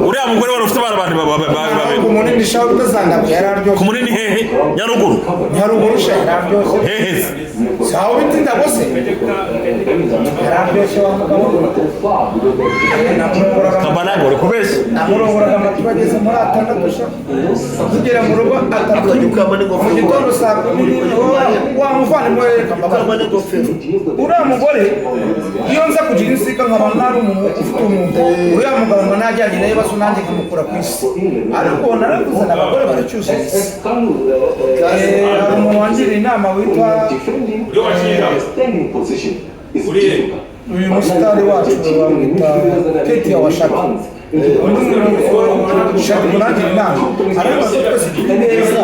uriya mugore wari ufite abantu babiri umunini shaho utazanga yararyo ku munini hehe nyaruguru yararyo hehe saho bitinda bose yararyo shaho kabanango uri kubeshya namurongora amatubageze muri atandatu sha kugera mu rugo atandukanye mu gitondo saa 10 wa muvane mwe kamabane gofero uriya mugore iyo nza kugira insika nkaba nari umuntu ufite umuntu uriya mugabo ngo najyanye nayo baso nanjye nkamukura ku isi ariko naravuze n'abagore baracyusa hari umuntu wangiriye inama witwa uyu musitari wacu bamwita Keti Washaka ushaka kurangira inama ariko twese neza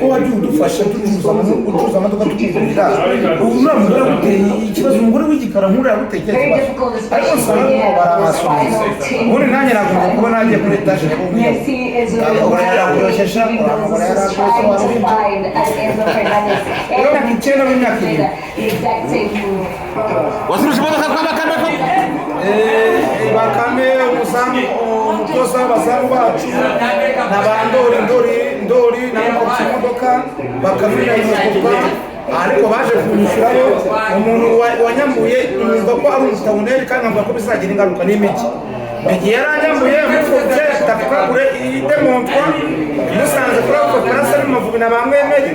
ko wagiye udufasha tucuza amaduka tukigurira ubu nta mugore guteye ikibazo umugore w'igikara nk'uriya gutekera ikibazo ariko nsaba ko barabasubiza ubundi nanjye nagomba kuba nagiye kuri etaje abagore yarakoresheje abagore yarakoresheje rero icyenda mu myaka ibiri wasurusha imodoka kwa bakame umusambi umutoza w'abazamu bacu n'abandori n'abamotsi imodoka bakamira imodoka ariko baje kunyishyurayo umuntu wanyambuye imyumva ko ari umutabuneri kandi nkavuga ko bizagira ingaruka n'imiti igihe yaranyambuye mufubye tapakure idemontwa musanze kuri ako karasa n'amavubi na bamwemeye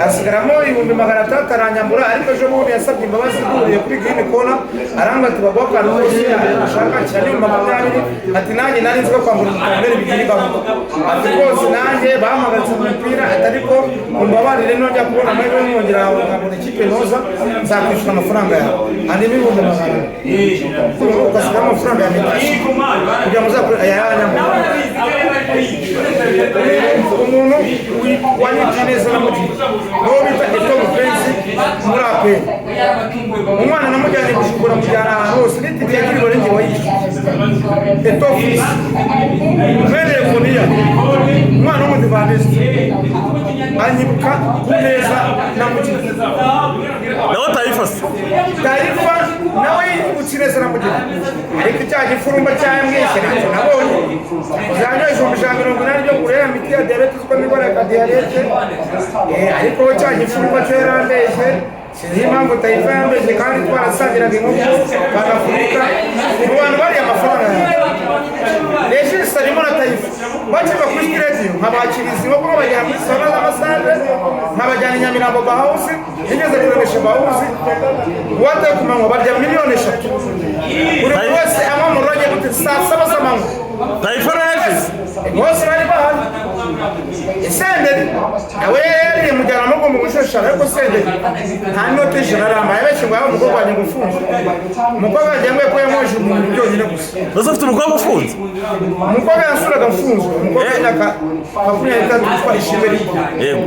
asigaramo 600 aranyambura ariko ejo bundi yasabye imbabazi zihuriye kuri Green Corner aranga ati bagwa kandi bose ashaka cyane 20 ati nanjye nari nzi ko kwambura umutabuneri bigiri bavuga ati rwose nanjye bahamagaritse umupira atariko umbabarire nongera kubona amahirwe y'umwongera nkabona ikipe noza nzakwishyura amafaranga yawe andi n'ibihumbi 100 ukasiga amafaranga ya mitasi kugira ngo uzakore ayanyamura umuntu wanyitse neza n'umutima n'uwo bita Etobo Prince muri aperi umwana namujyanye gushukura mujyana ahantu hose n'itike yagiriwe n'inge wayishyuye Etobo Prince mwereye kuniya umwana w'umudivanisi anyibuka ku neza n'umutima nawe tayifase tayifa nawe yibutse neza n'umutima ariko icyaha gifurumba cyamwishe ntacyo nabonye uzajya 180 ryo kureba miti ya diabete uko nibora ka diabete ariko icyaha gifurumba cyarambeshye sinzi impamvu tayifa yambeshye kandi twarasangiraga inkoko bagafurika mu bantu bari amafaranga leje sarimo na tayifa bakiva kuri radio nkabakiriza inkoko bajyana muri sala z'amasaje nkabajyana Nyamirambo Bahausi igeze kuremesha Bahausi wate kumanwa barya miliyoni 3 buri wese amamuranye gute saa 7 z'amanywa tayifa rege bose bari bahari isenderi nawe yari mujyana mu gombo gushesha ariko senderi nta note generama yabeshe ngo umukobwa wanjye gufunga umukobwa yajyangwe ko yamoje umuntu byonyine gusa bose ufite umukobwa ufunze umukobwa yasuraga mfunzwe umukobwa y'imyaka 23 twari ishimwe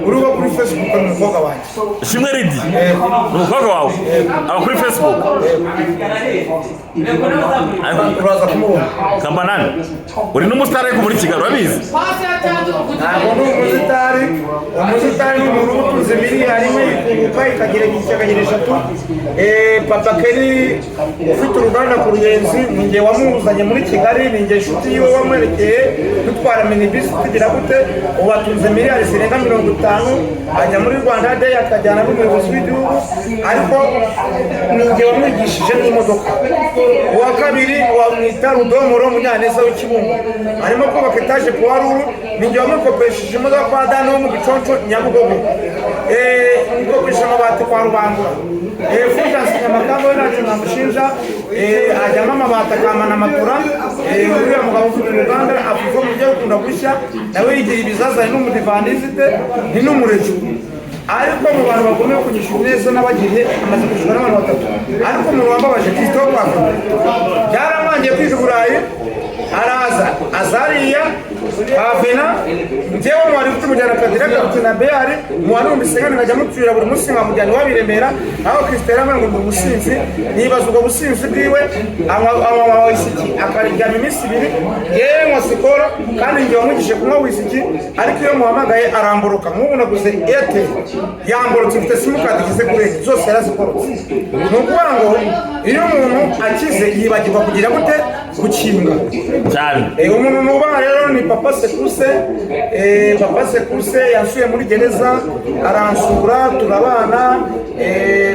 urugo kuri Facebook n'umukobwa wanjye ishimwe ridi umukobwa wawe aba kuri Facebook uraza kumubona kambanani uri n'umusitari ariko muri Kigali urabizi ntabwo ni umusitari ni umuntu utunze miliyari imwe ikubuka ikagira ikagera 3 papa Keri ufite uruganda ku Ruyenzi ninjye wamuzanye muri Kigali ninjye inshuti yiwe wamwerekeye dutwara minibus tugira gute ubatunze miliyari zirenga 50 ajya muri Rwanda Day akajyana n'umuyobozi w'igihugu ariko ninjye wamwigishije n'imodoka uwa kabiri wamwita Rudomoro Munyaneza w'Ikibungo arimo kubaka etaje kwa Ruru ninjye wamukopesheje imodoka kwa Dano wo mu Giconco Nyabugogo nikopesha amabati kwa Rubangura Fulgence Nyamagambo ntacyo namushinja ajyamo amabati akamana amatura uriya mugabo ufite uruganda avuga mu byo gukunda gushya nawe yigira ibizazane n'umudivanizite ni n'umurejo ariko mu bantu bagomeye kunyishyura neza n'abagiriye amaze kwishyura n'abantu 3 ariko umuntu wambabaje Kristo kwako byaramwangiye kwiga Burayi araza azariya avena njyewe mwari ufite umujyana Kadira na Beari mwari umbisegana nkajya mucyura buri munsi nkamujyana wabiremera aho Kristo yaramwe ngo umusinzi nibaza ubwo businzi bwiwe amwa wisiki akaryama iminsi 2 yewe nkosikora kandi njye wamugije kunywa wisiki ariko iyo muhamagaye aramburuka nk'ubu naguze Airtel yamburutse mfite simukadi kize kuri zose yarazikorotse nukuvuga ngo iyo umuntu akize yibagirwa kugira gute gukinga cyane. umuntu nubaha rero ni Papa Sekuse. Papa Sekuse yasuye muri gereza aransura turabana,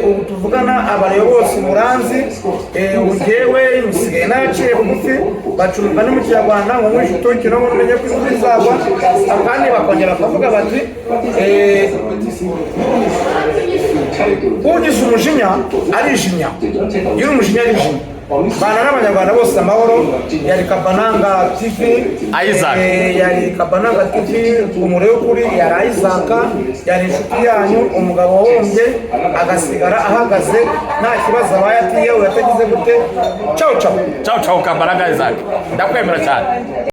ubu tuvugana abareba bose muranzi, ubu jyewe musigaye naciye bugufi bacuruzwa no mu Kinyarwanda ngo mwishe utokino ngo umenye ko imvura izagwa, kandi bakongera bakavuga bati ugize umujinya arijinya, iyo uri umujinya arijinya. Bana n'abanyarwanda bose amahoro. Yari Kabananga TV, yari Kabananga TV, umuriro w'ukuri yari Isaac, yari inshuti yanyu, umugabo wahombye agasigara ahagaze nta kibazo abaye atiyewe yatagize gute. Ciao ciao Ciao ciao Kabananga Isaac, ndakwemera cyane.